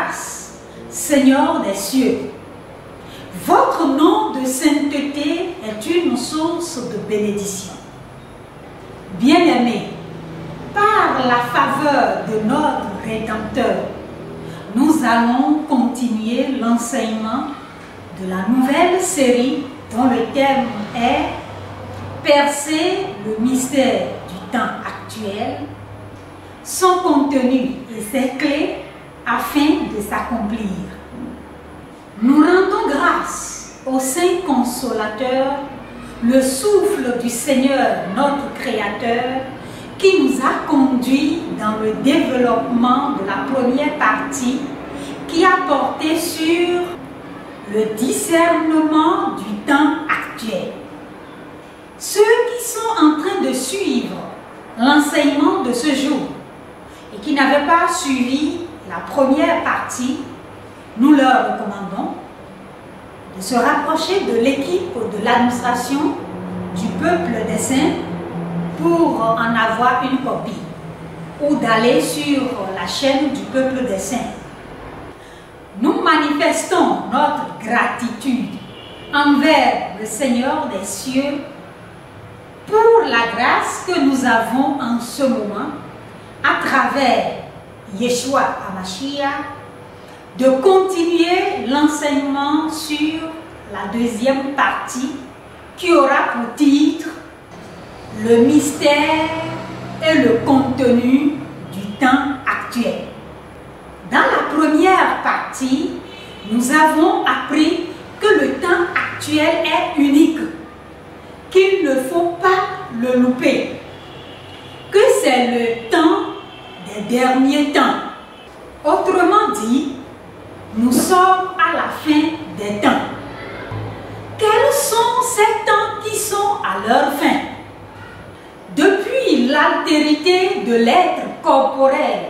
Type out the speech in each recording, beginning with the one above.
grâce, Seigneur des cieux. Votre nom de sainteté est une source de bénédiction. Bien-aimés, par la faveur de notre Rédempteur, nous allons continuer l'enseignement de la nouvelle série dont le thème est « Percer le mystère du temps actuel, son contenu et ses clés afin de s'accomplir ». Nous rendons grâce au Saint Consolateur, le souffle du Seigneur, notre Créateur, qui nous a conduits dans le développement de la première partie qui a porté sur le discernement du temps actuel. Ceux qui sont en train de suivre l'enseignement de ce jour et qui n'avaient pas suivi la première partie, nous leur recommandons de se rapprocher de l'équipe de l'administration du peuple des saints pour en avoir une copie ou d'aller sur la chaîne du peuple des saints. Nous manifestons notre gratitude envers le Seigneur des cieux pour la grâce que nous avons en ce moment à travers Yeshua HaMashiach de continuer l'enseignement sur la deuxième partie qui aura pour titre le mystère et le contenu du temps actuel. Dans la première partie, nous avons appris que le temps actuel est unique, qu'il ne faut pas le louper, que c'est le temps des derniers temps. Autrement dit, nous sommes à la fin des temps. Quels sont ces temps qui sont à leur fin? Depuis l'altérité de l'être corporel,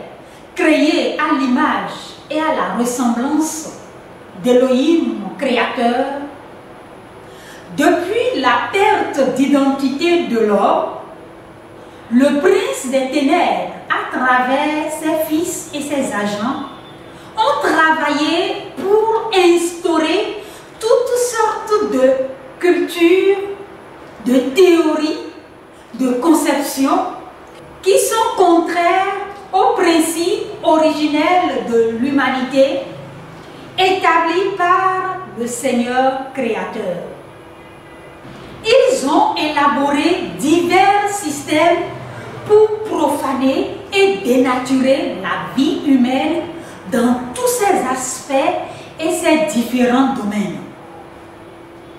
créé à l'image et à la ressemblance d'Élohim, Créateur, depuis la perte d'identité de l'homme, le prince des ténèbres, à travers ses fils et ses agents, ont travaillé pour instaurer toutes sortes de cultures, de théories, de conceptions qui sont contraires aux principes originels de l'humanité établis par le Seigneur Créateur. Ils ont élaboré divers systèmes pour profaner et dénaturer la vie humaine dans tous ses aspects et ses différents domaines.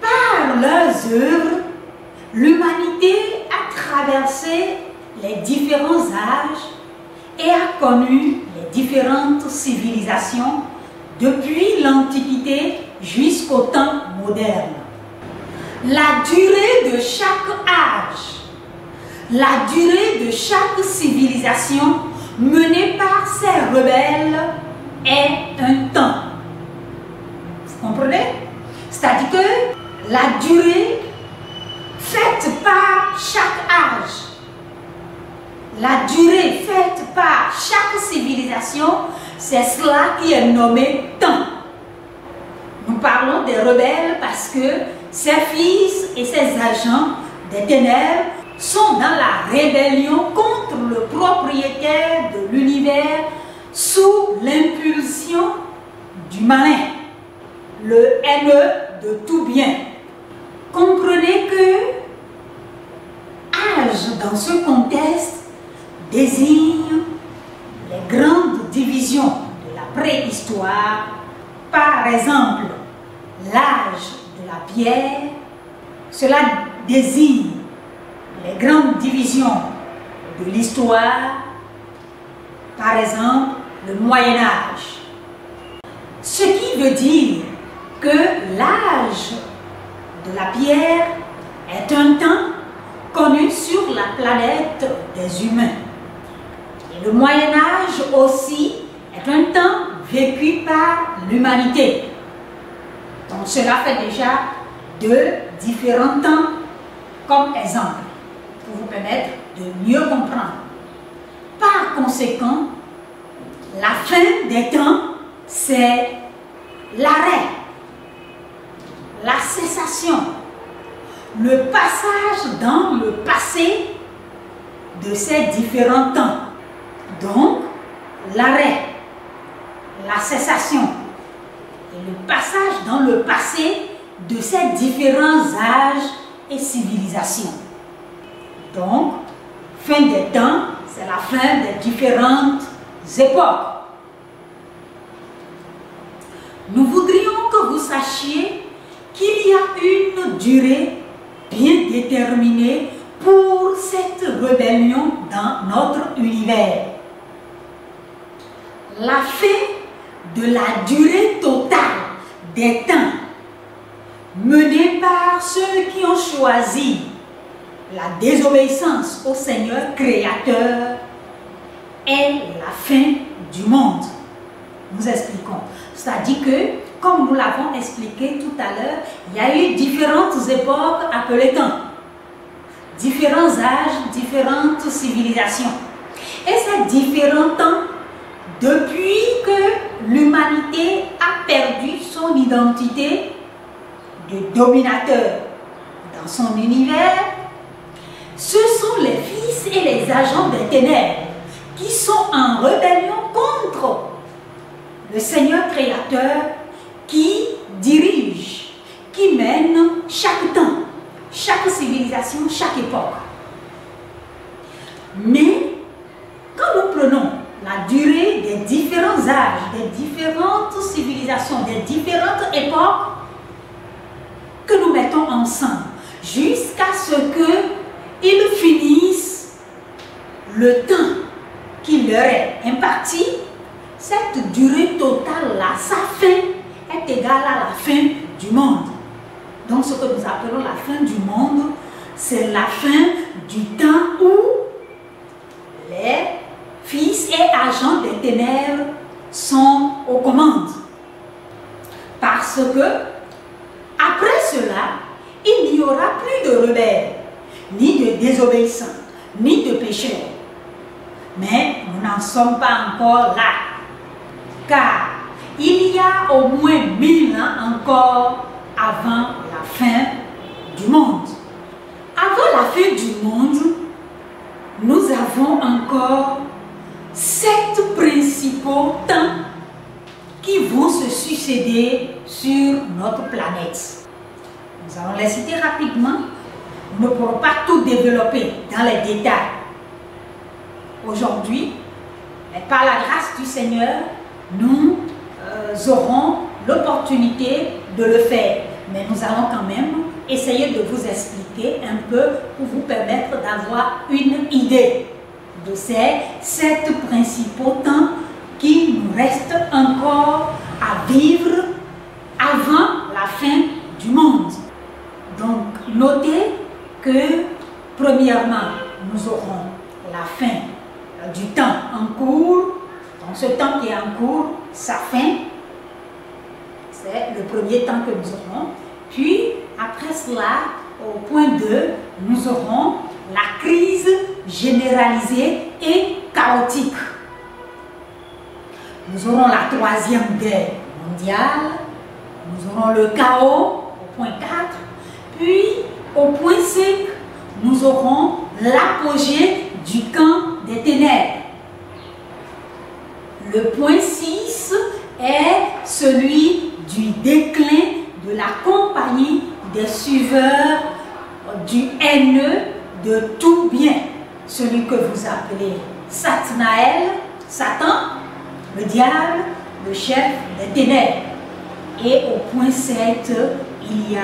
Par leurs œuvres, l'humanité a traversé les différents âges et a connu les différentes civilisations depuis l'Antiquité jusqu'au temps moderne. La durée de chaque âge, la durée de chaque civilisation menée par ces rebelles est un temps. Vous comprenez? C'est-à-dire que la durée faite par chaque âge, la durée faite par chaque civilisation, c'est cela qui est nommé temps. Nous parlons des rebelles parce que ses fils et ses agents des ténèbres sont dans la rébellion contre le propriétaire de l'univers sous l'impulsion du malin, le haineux de tout bien. Comprenez que âge dans ce contexte désigne les grandes divisions de la préhistoire. Par exemple, l'âge de la pierre, cela désigne les grandes divisions de l'histoire, par exemple le Moyen-Âge. Ce qui veut dire que l'âge de la pierre est un temps connu sur la planète des humains. Et le Moyen-Âge aussi est un temps vécu par l'humanité. Donc cela fait déjà deux différents temps comme exemple pour vous permettre de mieux comprendre. Par conséquent, la fin des temps c'est l'arrêt, la cessation, le passage dans le passé de ces différents temps. Donc, l'arrêt, la cessation et le passage dans le passé de ces différents âges et civilisations. Donc, fin des temps, c'est la fin des différentes époques. Nous voudrions que vous sachiez qu'il y a une durée bien déterminée pour cette rébellion dans notre univers. La fin de la durée totale des temps menée par ceux qui ont choisi la désobéissance au Seigneur créateur est la fin du monde. Nous expliquons. C'est-à-dire que, comme nous l'avons expliqué tout à l'heure, il y a eu différentes époques appelées temps, différents âges, différentes civilisations. Et ces différents temps, depuis que l'humanité a perdu son identité de dominateur dans son univers, ce sont les fils et les agents des ténèbres qui sont en rébellion contre le Seigneur créateur qui dirige, qui mène chaque temps, chaque civilisation, chaque époque. Mais quand nous prenons la durée des différents âges, des différentes civilisations, des différentes époques que nous mettons ensemble jusqu'à ce qu'ils finissent le temps qui leur est imparti, cette durée totale-là, sa fin est égale à la fin du monde. Donc ce que nous appelons la fin du monde, c'est la fin du temps où les fils et agents des ténèbres sont aux commandes. Parce que, après cela, il n'y aura plus de rebelles, ni de désobéissants, ni de pécheurs. Mais nous n'en sommes pas encore là. Car il y a au moins 1000 ans encore avant la fin du monde. Avant la fin du monde, nous avons encore 7 principaux temps qui vont se succéder sur notre planète. Nous allons les citer rapidement. Nous ne pourrons pas tout développer dans les détails aujourd'hui, mais par la grâce du Seigneur, nous aurons l'opportunité de le faire. Mais nous allons quand même essayer de vous expliquer un peu pour vous permettre d'avoir une idée de ces 7 principaux temps qui nous restent encore à vivre avant la fin du monde. Donc, notez que, premièrement, nous aurons la fin du temps en cours. Donc, ce temps qui est en cours, sa fin, c'est le premier temps que nous aurons. Puis, après cela, au point 2, nous aurons la crise généralisée et chaotique. Nous aurons la 3e guerre mondiale. Nous aurons le chaos au point 4. Puis, au point 5, nous aurons l'apogée du camp des ténèbres. Le point 6 est celui du déclin de la compagnie des suiveurs du haineux de tout bien, celui que vous appelez Satanaël, Satan, le diable, le chef des ténèbres. Et au point 7, il y a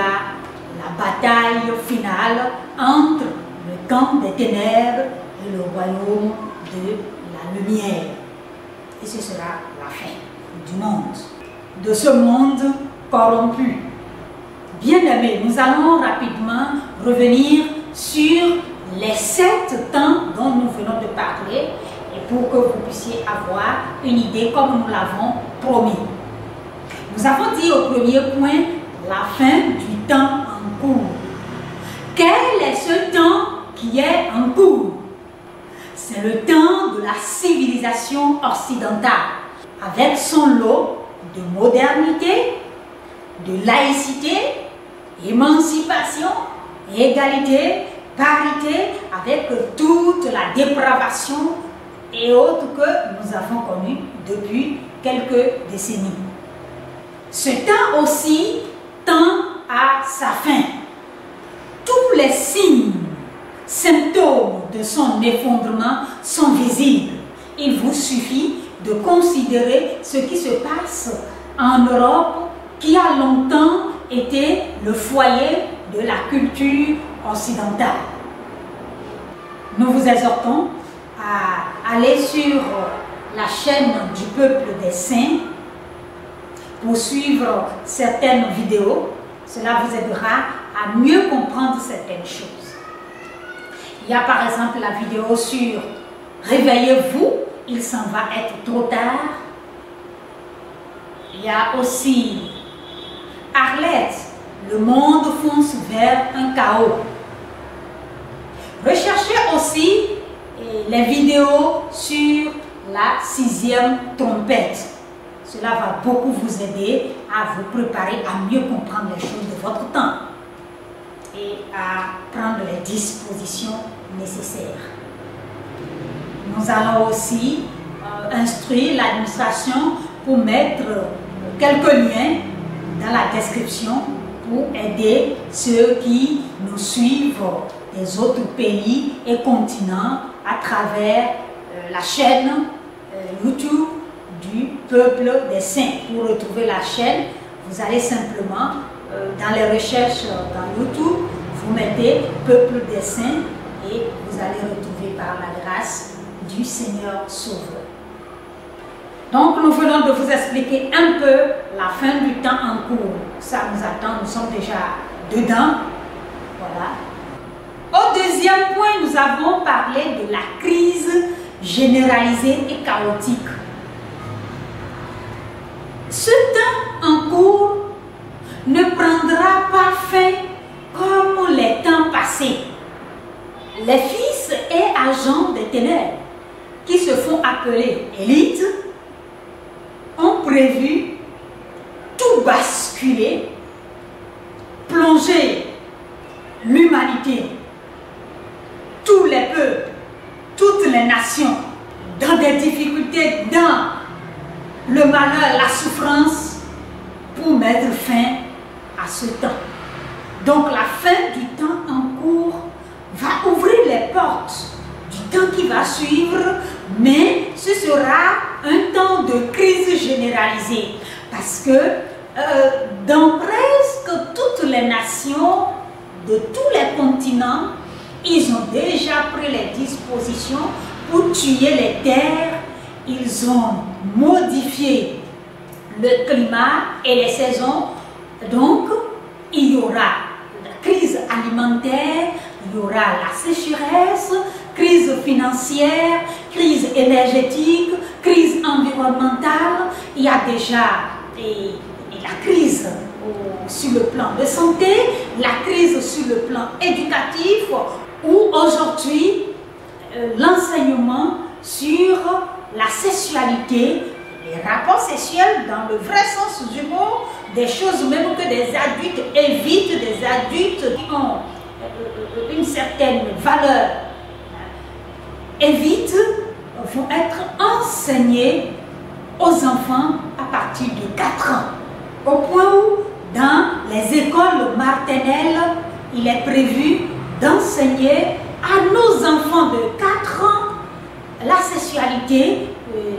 la bataille finale entre le camp des ténèbres et le royaume de la lumière. Et ce sera la fin du monde, de ce monde corrompu. Bien-aimés, nous allons rapidement revenir sur les 7 temps dont nous venons de parler et pour que vous puissiez avoir une idée comme nous l'avons promis. Nous avons dit au premier point la fin du temps en cours. Quel est ce temps qui est en cours? C'est le temps de la civilisation occidentale, avec son lot de modernité, de laïcité, émancipation, égalité, parité, avec toute la dépravation et autres que nous avons connues depuis quelques décennies. Ce temps aussi tend à sa fin. Tous les signes, symptômes de son effondrement sont visibles. Il vous suffit de considérer ce qui se passe en Europe, qui a longtemps été le foyer de la culture occidentale. Nous vous exhortons à aller sur la chaîne du Peuple des Saints pour suivre certaines vidéos. Cela vous aidera à mieux comprendre certaines choses. Il y a par exemple la vidéo sur « Réveillez-vous, il s'en va être trop tard ». Il y a aussi « Arlette, le monde fonce vers un chaos ». Recherchez aussi les vidéos sur la 6e trompette. Cela va beaucoup vous aider à vous préparer à mieux comprendre les choses de votre temps et à prendre les dispositions nécessaires. Nous allons aussi instruire l'administration pour mettre quelques liens dans la description pour aider ceux qui nous suivent des autres pays et continents à travers la chaîne YouTube du Peuple des Saints. Pour retrouver la chaîne, vous allez simplement dans les recherches dans YouTube, vous mettez Peuple des Saints et vous allez retrouver par la grâce du Seigneur Sauveur. Donc nous venons de vous expliquer un peu la fin du temps en cours. Ça nous attend, nous sommes déjà dedans. Voilà. Au deuxième point, nous avons parlé de la crise généralisée et chaotique. Ce temps en cours ne prendra pas fin comme les temps passés. Les fils et agents des ténèbres qui se font appeler élites ont prévu tout basculer, plonger l'humanité, tous les peuples, toutes les nations dans des difficultés, dans le malheur, la souffrance, pour mettre fin à ce temps. Donc la fin du temps en cours va ouvrir les portes du temps qui va suivre, mais ce sera un temps de crise généralisée parce que dans presque toutes les nations de tous les continents, ils ont déjà pris les dispositions pour tuer les terres. Ils ont modifié le climat et les saisons. Donc, il y aura la crise alimentaire, il y aura la sécheresse, crise financière, crise énergétique, crise environnementale. Il y a déjà la crise sur le plan de santé, la crise sur le plan éducatif, où aujourd'hui, l'enseignement sur la sexualité, les rapports sexuels dans le vrai sens du mot, des choses même que des adultes évitent, des adultes qui ont une certaine valeur évitent, vont être enseignés aux enfants à partir de 4 ans. Au point où, dans les écoles maternelles, il est prévu d'enseigner à nos enfants de 4 ans la sexualité,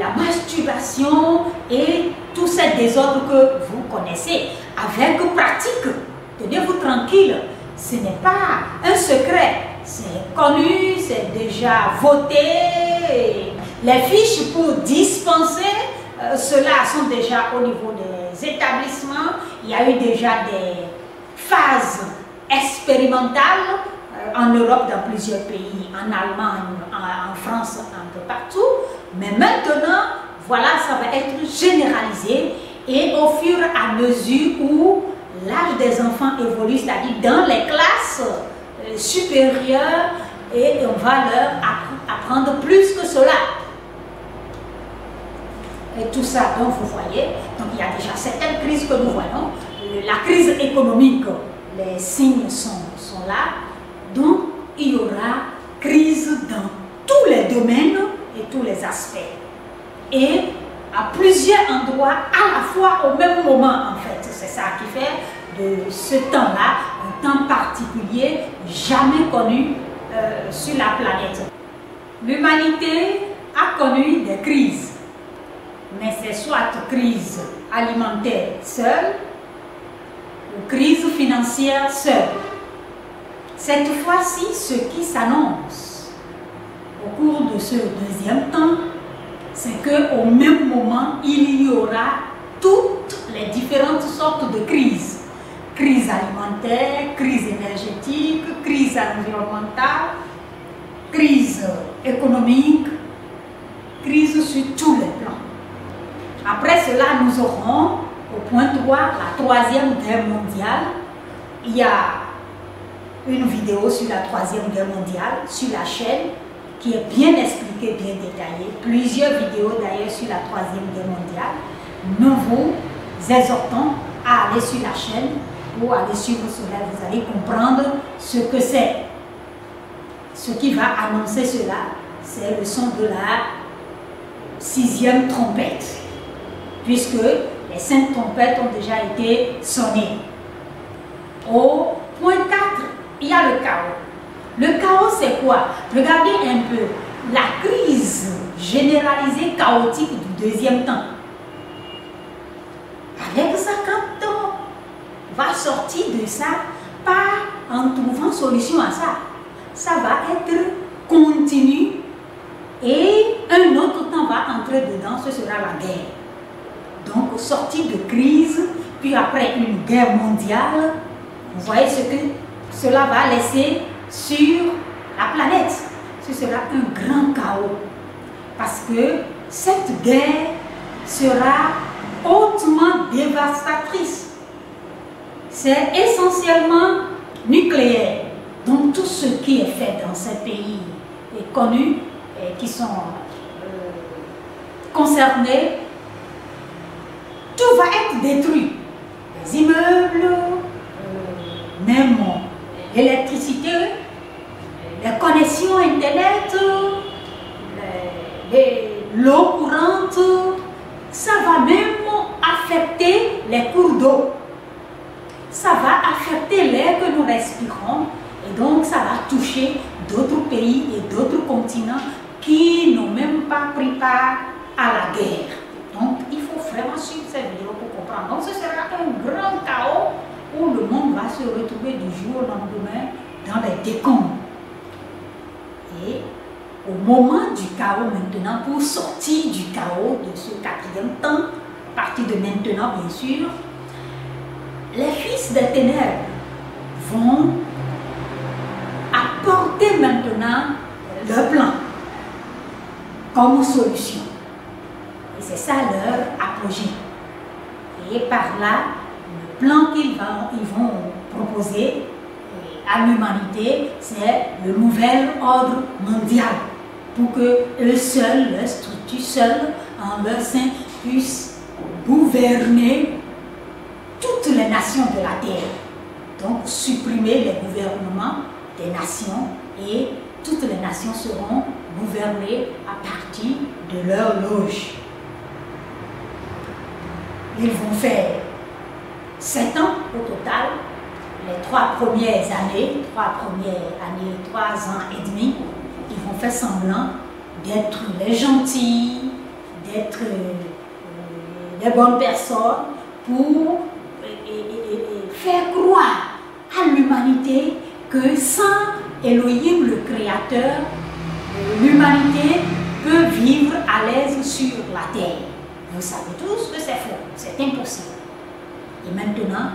la masturbation et tous ces désordres que vous connaissez avec pratique. Tenez-vous tranquille, ce n'est pas un secret, c'est connu, c'est déjà voté. Les fiches pour dispenser cela sont déjà au niveau des établissements. Il y a eu déjà des phases expérimentales en Europe, dans plusieurs pays, en Allemagne, en France, un peu partout. Mais maintenant, voilà, ça va être généralisé et au fur et à mesure où l'âge des enfants évolue, c'est-à-dire dans les classes supérieures, et on va leur apprendre plus que cela. et tout ça. Donc vous voyez, donc il y a déjà certaines crises que nous voyons. La crise économique, les signes sont là. Donc il y aura crise dans tous les domaines et tous les aspects. Et à plusieurs endroits, à la fois au même moment en fait. C'est ça qui fait de ce temps-là un temps particulier jamais connu sur la planète. L'humanité a connu des crises, mais c'est soit crise alimentaire seule ou crise financière seule. Cette fois-ci, ce qui s'annonce au cours de ce deuxième temps, c'est qu'au même moment, il y aura toutes les différentes sortes de crises. Crise alimentaire, crise énergétique, crise environnementale, crise économique, crise sur tous les plans. Après cela, nous aurons au point 3 la troisième guerre mondiale. Il y a une vidéo sur la troisième guerre mondiale sur la chaîne qui est bien expliquée, bien détaillée. Plusieurs vidéos d'ailleurs sur la troisième guerre mondiale. Nous vous exhortons à aller sur la chaîne pour aller suivre cela. Vous allez comprendre ce que c'est. Ce qui va annoncer cela, c'est le son de la 6e trompette, puisque les 5 trompettes ont déjà été sonnées. Au point 4, il y a le chaos. Le chaos, c'est quoi? Regardez un peu la crise généralisée chaotique du deuxième temps. Avec ça, quand on va sortir de ça, pas en trouvant solution à ça, ça va être continu et un autre temps va entrer dedans, ce sera la guerre. Donc, sortie de crise, puis après une guerre mondiale, vous voyez ce que cela va laisser sur la planète. Ce sera un grand chaos. Parce que cette guerre sera hautement dévastatrice. C'est essentiellement nucléaire. Donc tout ce qui est fait dans ces pays est connu et qui sont concernés, tout va être détruit. Les immeubles, même l'électricité, les connexions Internet, l'eau courante, ça va même affecter les cours d'eau. Ça va affecter l'air que nous respirons et donc ça va toucher d'autres pays et d'autres continents qui n'ont même pas pris part à la guerre. Donc il faut vraiment suivre cette vidéo pour comprendre. Donc ce sera un grand chaos où le monde va se retrouver du jour au lendemain dans les décombres. Et au moment du chaos maintenant, pour sortir du chaos de ce 4e temps, à partir de maintenant bien sûr, les fils des ténèbres vont apporter maintenant leur plan comme solution. Et c'est ça leur apogée. Et par là, le plan qu'ils vont proposer à l'humanité, c'est le nouvel ordre mondial pour que eux seuls, leur structure seule, en leur sein, puissent gouverner toutes les nations de la terre. Donc supprimer les gouvernements des nations et toutes les nations seront gouvernées à partir de leur loge. Ils vont faire 7 ans au total. Les 3 premières années, 3 ans et demi, ils vont faire semblant d'être les gentils, d'être les bonnes personnes pour faire croire à l'humanité que sans Elohim le Créateur, l'humanité peut vivre à l'aise sur la terre. Vous savez tous que c'est faux, c'est impossible. Et maintenant,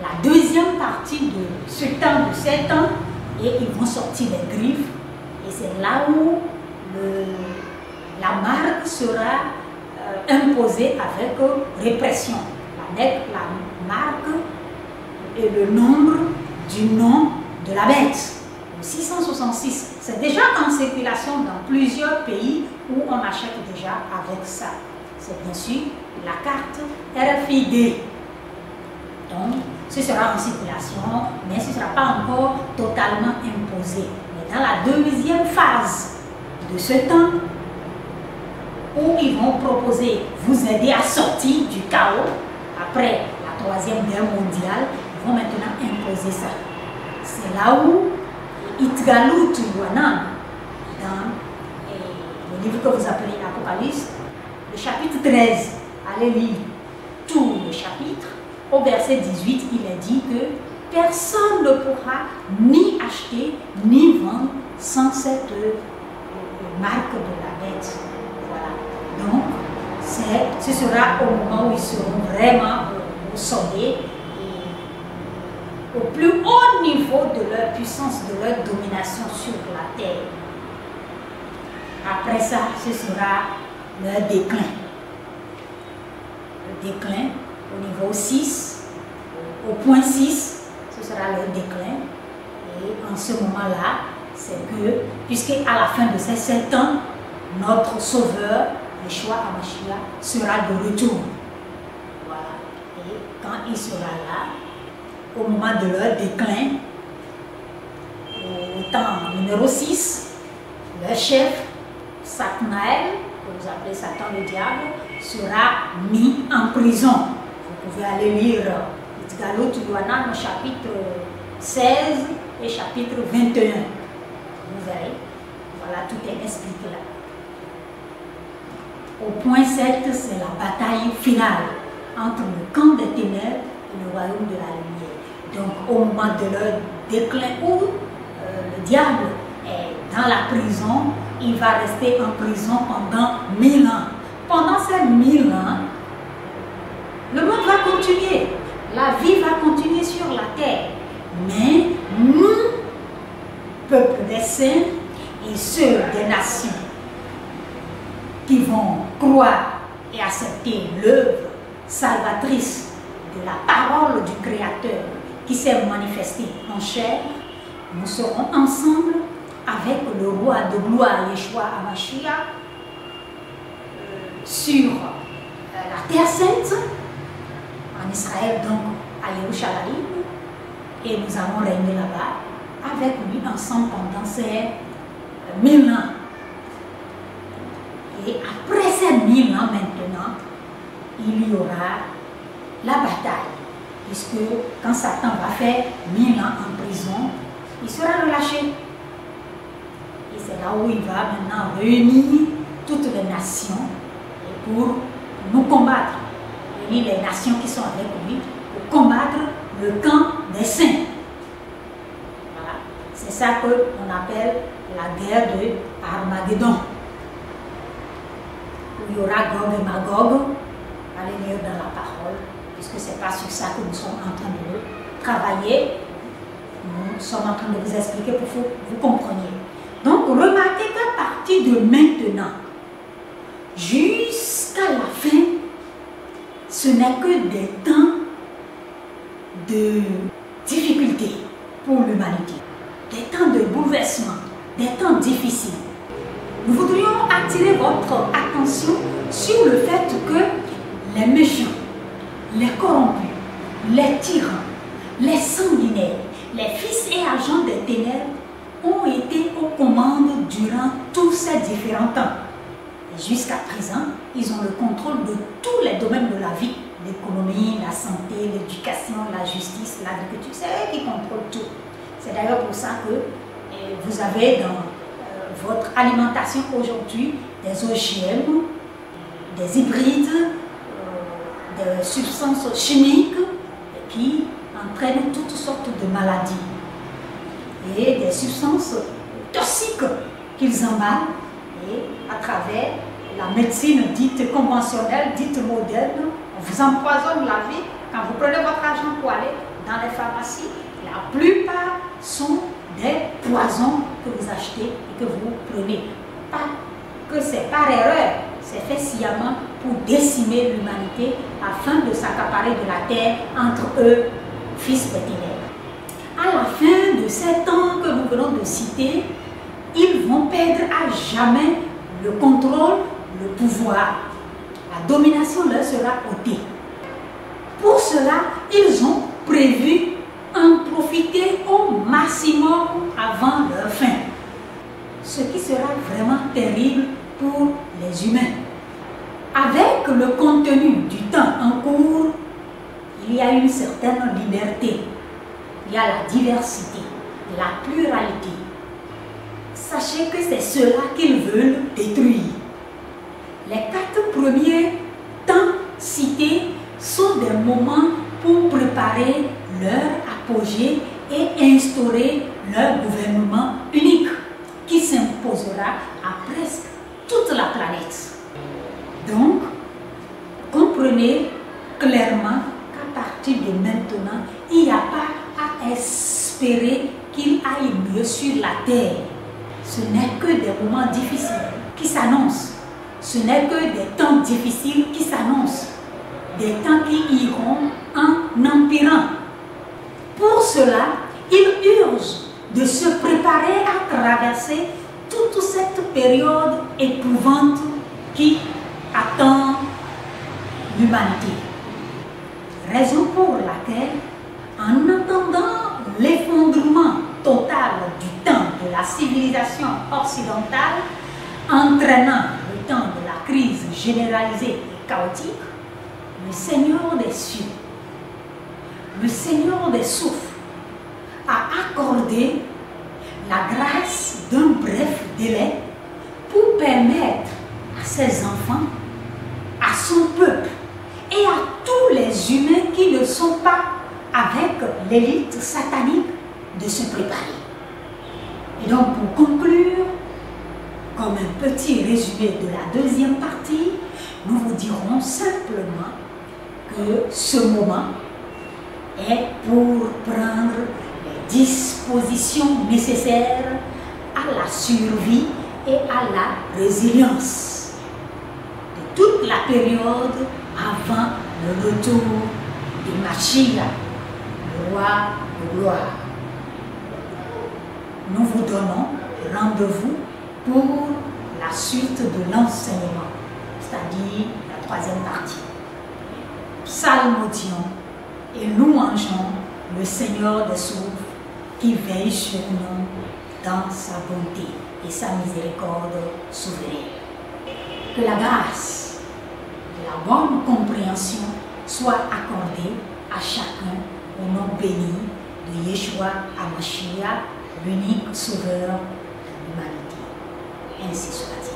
la deuxième partie de ce temps de 7 ans, et ils vont sortir les griffes, et c'est là où la marque sera imposée avec répression. La marque et le nombre du nom de la bête. 666, c'est déjà en circulation dans plusieurs pays où on achète déjà avec ça. c'est bien sûr la carte RFID. Donc, ce sera en circulation, mais ce ne sera pas encore totalement imposé. Mais dans la deuxième phase de ce temps, où ils vont proposer, vous aider à sortir du chaos, après la Troisième Guerre mondiale, ils vont maintenant imposer ça. C'est là où Itgalut Yuanan, dans le livre que vous appelez Apocalypse, le chapitre 13, allez lire tout le chapitre, au verset 18, il est dit que personne ne pourra ni acheter ni vendre sans cette marque de la bête. Voilà. Donc, ce sera au moment où ils seront vraiment au sommet et au plus haut niveau de leur puissance, de leur domination sur la terre. Après ça, ce sera leur déclin. Le déclin au niveau 6, au point 6, ce sera leur déclin. Et en ce moment-là, c'est que, puisque à la fin de ces 7 ans, notre Sauveur, Yeshua HaMashiach, sera de retour. Voilà. Et quand il sera là, au moment de leur déclin, au temps numéro 6, leur chef, Satnael, que vous appelez Satan le diable, sera mis en prison. Vous pouvez aller lire Itgalut Yuanan, chapitre 16 et chapitre 21. Vous verrez, voilà, tout est expliqué là. Au point 7, c'est la bataille finale entre le camp des ténèbres et le royaume de la lumière. Donc, au moment de leur déclin où le diable est dans la prison, il va rester en prison pendant 1000 ans. Pendant ces 1000 ans, le monde va continuer, la vie va continuer sur la terre. Mais nous, peuple des saints et ceux des nations qui vont croire et accepter l'œuvre salvatrice de la parole du Créateur qui s'est manifestée en chair, nous serons ensemble avec le roi de gloire Yeshua HaMashiach sur la terre sainte, en Israël, donc à Yerushalayim, et nous allons régner là-bas avec lui ensemble pendant ces 1000 ans. Et après ces 1000 ans maintenant, il y aura la bataille, puisque quand Satan va faire 1000 ans en prison, il sera relâché. Et c'est là où il va maintenant réunir toutes les nations pour nous combattre. Réunir les nations qui sont avec lui pour combattre le camp des saints. Voilà. C'est ça qu'on appelle la guerre de Armageddon. Où il y aura Gog et Magog. Allez lire dans la parole, puisque c'est pas sur ça que nous sommes en train de travailler. Nous sommes en train de vous expliquer pour que vous compreniez. Donc, remarquez qu'à partir de maintenant, jusqu'à la fin, ce n'est que des temps de difficultés pour l'humanité, des temps de bouleversement, des temps difficiles. Nous voudrions attirer votre attention sur le fait que les méchants, les corrompus, les tyrans, les sanguinaires, les fils et agents des ténèbres ont été aux commandes durant tous ces différents temps. Et jusqu'à présent, ils ont le contrôle de tous les domaines de la vie. L'économie, la santé, l'éducation, la justice, l'agriculture, c'est eux qui contrôlent tout. C'est d'ailleurs pour ça que vous avez dans votre alimentation aujourd'hui des OGM, des hybrides, des substances chimiques qui entraînent toutes sortes de maladies et des substances toxiques qu'ils emballent et à travers la médecine dite conventionnelle, dite moderne, on vous empoisonne la vie. Quand vous prenez votre argent pour aller dans les pharmacies, la plupart sont des poisons que vous achetez et que vous prenez. Pas que c'est par erreur, c'est fait sciemment pour décimer l'humanité afin de s'accaparer de la terre entre eux, fils des ténèbres. À la fin de ces temps que nous venons de citer, ils vont perdre à jamais le contrôle, le pouvoir. la domination leur sera ôtée. Pour cela, ils ont prévu en profiter au maximum avant leur fin. Ce qui sera vraiment terrible pour les humains. Avec le contenu du temps en cours, il y a une certaine liberté. Il y a la diversité, la pluralité. Sachez que c'est cela qu'ils veulent détruire. Les 4 premiers temps cités sont des moments pour préparer leur apogée et instaurer leur gouvernement unique qui s'imposera à presque toute la planète. Donc, comprenez clairement qu'à partir de maintenant, il n'y a pas à espérer qu'il aille mieux sur la terre. Ce n'est que des moments difficiles qui s'annoncent. Ce n'est que des temps difficiles qui s'annoncent. Des temps qui iront en empirant. Pour cela, il urge de se préparer à traverser toute cette période éprouvante qui attend l'humanité. Raison pour laquelle, en attendant l'effondrement total du temps de la civilisation occidentale, entraînant le temps de la crise généralisée et chaotique, le Seigneur des cieux, le Seigneur des souffles, a accordé la grâce d'un bref délai pour permettre à ses enfants, à son peuple et à tous les humains qui ne sont pas avec l'élite satanique de se préparer. Et donc pour conclure, comme un petit résumé de la deuxième partie, nous vous dirons simplement que ce moment est pour prendre les dispositions nécessaires à la survie et à la résilience de toute la période avant le retour de Mashiach, le roi de gloire. Nous vous donnons rendez-vous pour la suite de l'enseignement, c'est-à-dire la 3e partie. Psalmodions et louangeons le Seigneur des souffles qui veille sur nous dans sa bonté et sa miséricorde souveraine. Que la grâce de la bonne compréhension soit accordée à chacun au nom béni de Yeshua HaMashiach, l'unique sauveur de l'humanité. Ainsi soit-il.